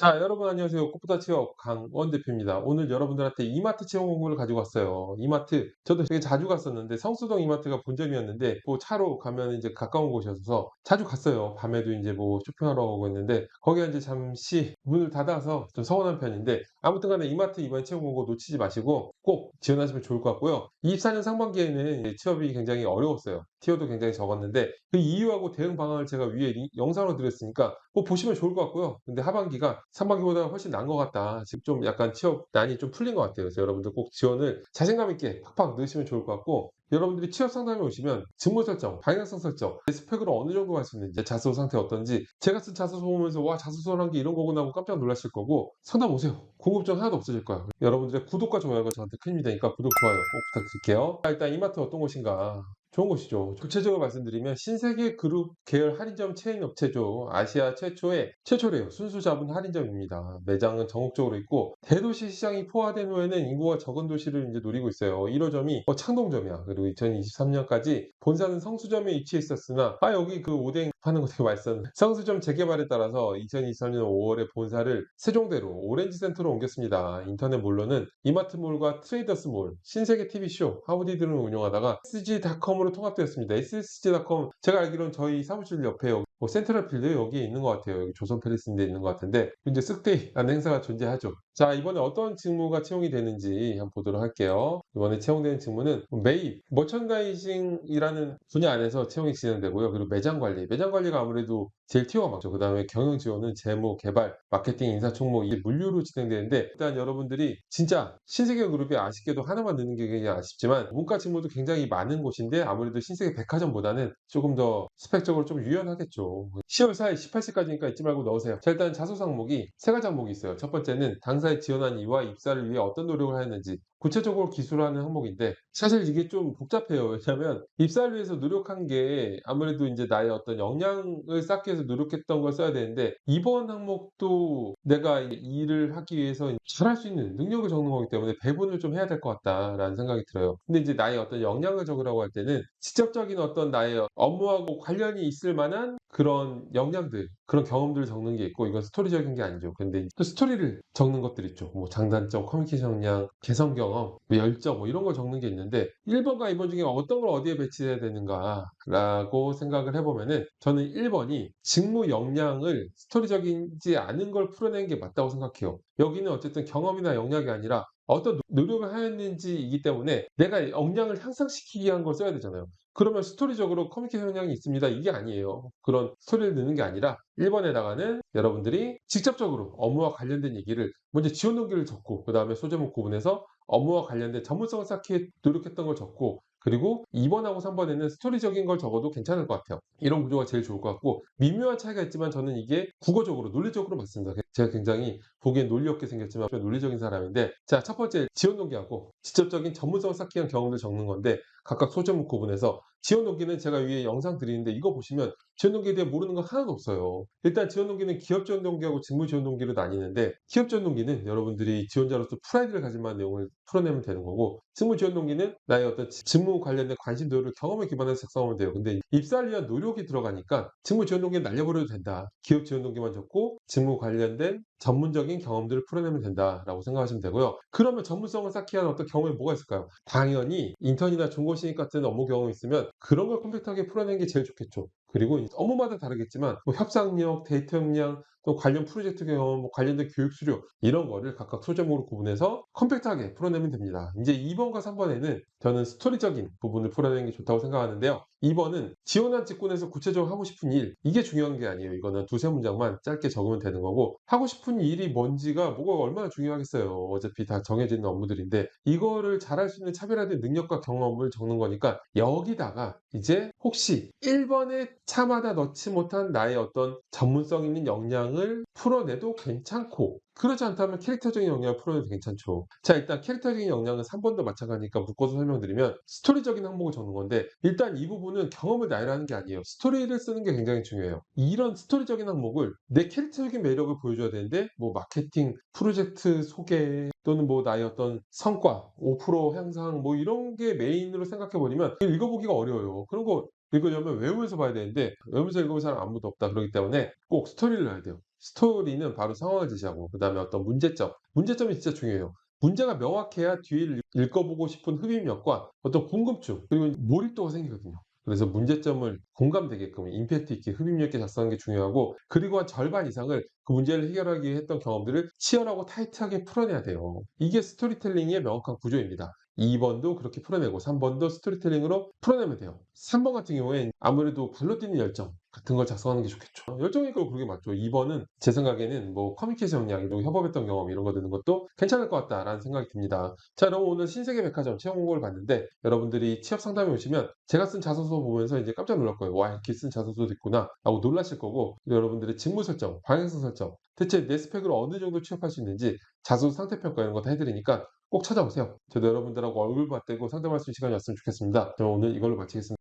자, 여러분 안녕하세요. 꽃보다 취업 강원 대표입니다. 오늘 여러분들한테 이마트 체험 공부를 가지고 왔어요. 이마트 저도 되게 자주 갔었는데 성수동 이마트가 본점이었는데 뭐 차로 가면 이제 가까운 곳이어서 자주 갔어요. 밤에도 이제 뭐 쇼핑하러 가고 있는데 거기가 이제 잠시 문을 닫아서 좀 서운한 편인데 아무튼 간에 이마트 이번 체험 공고 놓치지 마시고 꼭 지원하시면 좋을 것 같고요. 24년 상반기에는 이제 취업이 굉장히 어려웠어요. 티어도 굉장히 적었는데 그 이유하고 대응 방안을 제가 위에 영상으로 드렸으니까 뭐 보시면 좋을 것 같고요. 근데 하반기가 상반기보다 훨씬 나은 것 같다. 지금 좀 약간 취업 난이 좀 풀린 것 같아요. 그래서 여러분들 꼭 지원을 자신감 있게 팍팍 넣으시면 좋을 것 같고, 여러분들이 취업 상담에 오시면 직무 설정, 방향성 설정, 내 스펙으로 어느 정도 갈 수 있는지, 자소서 상태 어떤지, 제가 쓴 자소서 보면서 와 자소서란 게 이런 거구나 하고 깜짝 놀라실 거고, 상담 오세요. 궁금증 하나도 없어질 거야. 여러분들의 구독과 좋아요가 저한테 큰 힘이 되니까 구독, 좋아요 꼭 부탁드릴게요. 자, 일단 이마트 어떤 곳인가. 좋은 곳이죠. 구체적으로 말씀드리면 신세계 그룹 계열 할인점 체인 업체죠. 아시아 최초래요. 순수 자본 할인점입니다. 매장은 전국적으로 있고 대도시 시장이 포화된 후에는 인구가 적은 도시를 이제 노리고 있어요. 1호점이 창동점이야. 그리고 2023년까지 본사는 성수점에 위치해 있었으나 여기 그 오뎅 파는 거 되게 맛있었는데 성수점 재개발에 따라서 2023년 5월에 본사를 세종대로 오렌지센터로 옮겼습니다. 인터넷몰로는 이마트몰과 트레이더스몰, 신세계 TV쇼, 하우디 등을 운영하다가 SSG닷컴으로 통합되었습니다. SSG닷컴 제가 알기로는 저희 사무실 옆에 뭐 센트럴필드 여기에 있는 것 같아요. 여기 조선 팰리스인데 있는 것 같은데 이제 쓱데이라는 행사가 존재하죠. 자, 이번에 어떤 직무가 채용이 되는지 한번 보도록 할게요. 이번에 채용되는 직무는 매입, 머천다이징이라는 분야 안에서 채용이 진행되고요. 그리고 매장 관리, 매장 관리가 아무래도 제일 티어가 많죠. 그 다음에 경영 지원은 재무, 개발, 마케팅, 인사총무 이게 물류로 진행되는데, 일단 여러분들이 진짜 신세계 그룹이 아쉽게도 하나만 넣는 게 굉장히 아쉽지만 문과 직무도 굉장히 많은 곳인데 아무래도 신세계 백화점보다는 조금 더 스펙적으로 좀 유연하겠죠. 10월 4일 18시까지니까 잊지 말고 넣으세요. 자, 일단 자소 항목이 세 가지 항목이 있어요. 첫 번째는 당사에 지원한 이와 입사를 위해 어떤 노력을 하였는지 구체적으로 기술하는 항목인데, 사실 이게 좀 복잡해요. 왜냐하면 입사를 위해서 노력한 게 아무래도 이제 나의 어떤 역량을 쌓기 위해서 노력했던 걸 써야 되는데, 이번 항목도 내가 이 일을 하기 위해서 잘할 수 있는 능력을 적는 거기 때문에 배분을 좀 해야 될 것 같다라는 생각이 들어요. 근데 이제 나의 어떤 역량을 적으라고 할 때는 직접적인 어떤 나의 업무하고 관련이 있을 만한 그런 역량들, 그런 경험들을 적는 게 있고, 이건 스토리적인 게 아니죠. 근데 또 스토리를 적는 것들 있죠. 뭐 장단점, 커뮤니케이션 역량, 개성 경험, 뭐 열정 뭐 이런 걸 적는 게 있는데, 1번과 2번 중에 어떤 걸 어디에 배치해야 되는가라고 생각을 해보면은 저는 1번이 직무 역량을 스토리적이지 않은 걸 풀어내는 게 맞다고 생각해요. 여기는 어쨌든 경험이나 역량이 아니라 어떤 노력을 하였는지이기 때문에 내가 역량을 향상시키기 위한 걸 써야 되잖아요. 그러면 스토리적으로 커뮤니케이션 역량이 있습니다, 이게 아니에요. 그런 스토리를 넣는 게 아니라 1번에다가는 여러분들이 직접적으로 업무와 관련된 얘기를 먼저 지원 동기를 적고, 그 다음에 소제목 구분해서 업무와 관련된 전문성을 쌓기 노력했던 걸 적고, 그리고 2번하고 3번에는 스토리적인 걸 적어도 괜찮을 것 같아요. 이런 구조가 제일 좋을 것 같고, 미묘한 차이가 있지만 저는 이게 국어적으로 논리적으로 맞습니다. 제가 굉장히 보기엔 논리 없게 생겼지만 논리적인 사람인데, 자, 첫 번째 지원 동기하고 직접적인 전문성을 쌓기 위한 경험을 적는 건데, 각각 소제목 구분해서 지원 동기는 제가 위에 영상 드리는데 이거 보시면 지원 동기에 대해 모르는 거 하나도 없어요. 일단 지원 동기는 기업 지원 동기하고 직무 지원 동기로 나뉘는데, 기업 지원 동기는 여러분들이 지원자로서 프라이드를 가질 만한 내용을 풀어내면 되는 거고, 직무 지원 동기는 나의 어떤 직무 관련된 관심 도를 경험에 기반해서 작성하면 돼요. 근데 입사를 위한 노력이 들어가니까 직무 지원 동기는 날려버려도 된다. 기업 지원 동기만 적고 직무 관련된 전문적인 경험들을 풀어내면 된다라고 생각하시면 되고요. 그러면 전문성을 쌓기 위한 어떤 경험이 뭐가 있을까요? 당연히 인턴이나 중고신입 같은 업무 경험이 있으면 그런 걸 컴팩트하게 풀어내는 게 제일 좋겠죠. 그리고 업무마다 다르겠지만 뭐 협상력, 데이터 역량, 또 관련 프로젝트 경험, 뭐 관련된 교육 수료 이런 거를 각각 소제목으로 구분해서 컴팩트하게 풀어내면 됩니다. 이제 2번과 3번에는 저는 스토리적인 부분을 풀어내는 게 좋다고 생각하는데요. 2번은 지원한 직군에서 구체적으로 하고 싶은 일, 이게 중요한 게 아니에요. 이거는 두세 문장만 짧게 적으면 되는 거고, 하고 싶은 일이 뭔지가 뭐가 얼마나 중요하겠어요. 어차피 다 정해져 있는 업무들인데 이거를 잘할 수 있는 차별화된 능력과 경험을 적는 거니까, 여기다가 이제 혹시 1번에 차마다 넣지 못한 나의 어떤 전문성 있는 역량을 풀어내도 괜찮고, 그렇지 않다면 캐릭터적인 역량을 풀어내도 괜찮죠. 자, 일단 캐릭터적인 역량은 3번도 마찬가지니까 묶어서 설명드리면 스토리적인 항목을 적는 건데, 일단 이 부분은 경험을 나열하는 게 아니에요. 스토리를 쓰는 게 굉장히 중요해요. 이런 스토리적인 항목을 내 캐릭터적인 매력을 보여줘야 되는데, 뭐 마케팅, 프로젝트 소개 또는 뭐 나의 어떤 성과, 5% 향상 뭐 이런 게 메인으로 생각해 버리면 읽어보기가 어려워요. 그런 거 읽으려면 외우면서 봐야 되는데 외우면서 읽어볼 사람 아무도 없다. 그렇기 때문에 꼭 스토리를 해야 돼요. 스토리는 바로 상황을 제시하고 그다음에 어떤 문제점이 진짜 중요해요. 문제가 명확해야 뒤를 읽어보고 싶은 흡입력과 어떤 궁금증 그리고 몰입도가 생기거든요. 그래서 문제점을 공감되게끔 임팩트 있게 흡입력 있게 작성하는 게 중요하고 그리고 한 절반 이상을 그 문제를 해결하기 위해 했던 경험들을 치열하고 타이트하게 풀어내야 돼요. 이게 스토리텔링의 명확한 구조입니다. 2 번도 그렇게 풀어내고 3 번도 스토리텔링으로 풀어내면 돼요. 3번 같은 경우엔 아무래도 발로 뛰는 열정 같은 걸 작성하는 게 좋겠죠. 열정이니까 그게 맞죠. 2 번은 제 생각에는 뭐 커뮤니케이션 역량 그리고 협업했던 경험 이런 거 드는 것도 괜찮을 것 같다라는 생각이 듭니다. 자 여러분 오늘 신세계 백화점 채용 공고를 봤는데 여러분들이 취업 상담에 오시면 제가 쓴 자소서 보면서 이제 깜짝 놀랄 거예요. '와 이렇게 쓴 자소서도 있구나.'라고 놀라실 거고 여러분들의 직무 설정, 방향성 설정, 대체 내 스펙으로 어느 정도 취업할 수 있는지 자소서 상태 평가 이런 거 다 해 드리니까 꼭 찾아오세요. 저도 여러분들하고 얼굴 맞대고 상담할 수 있는 시간이었으면 좋겠습니다. 그럼 오늘 이걸로 마치겠습니다.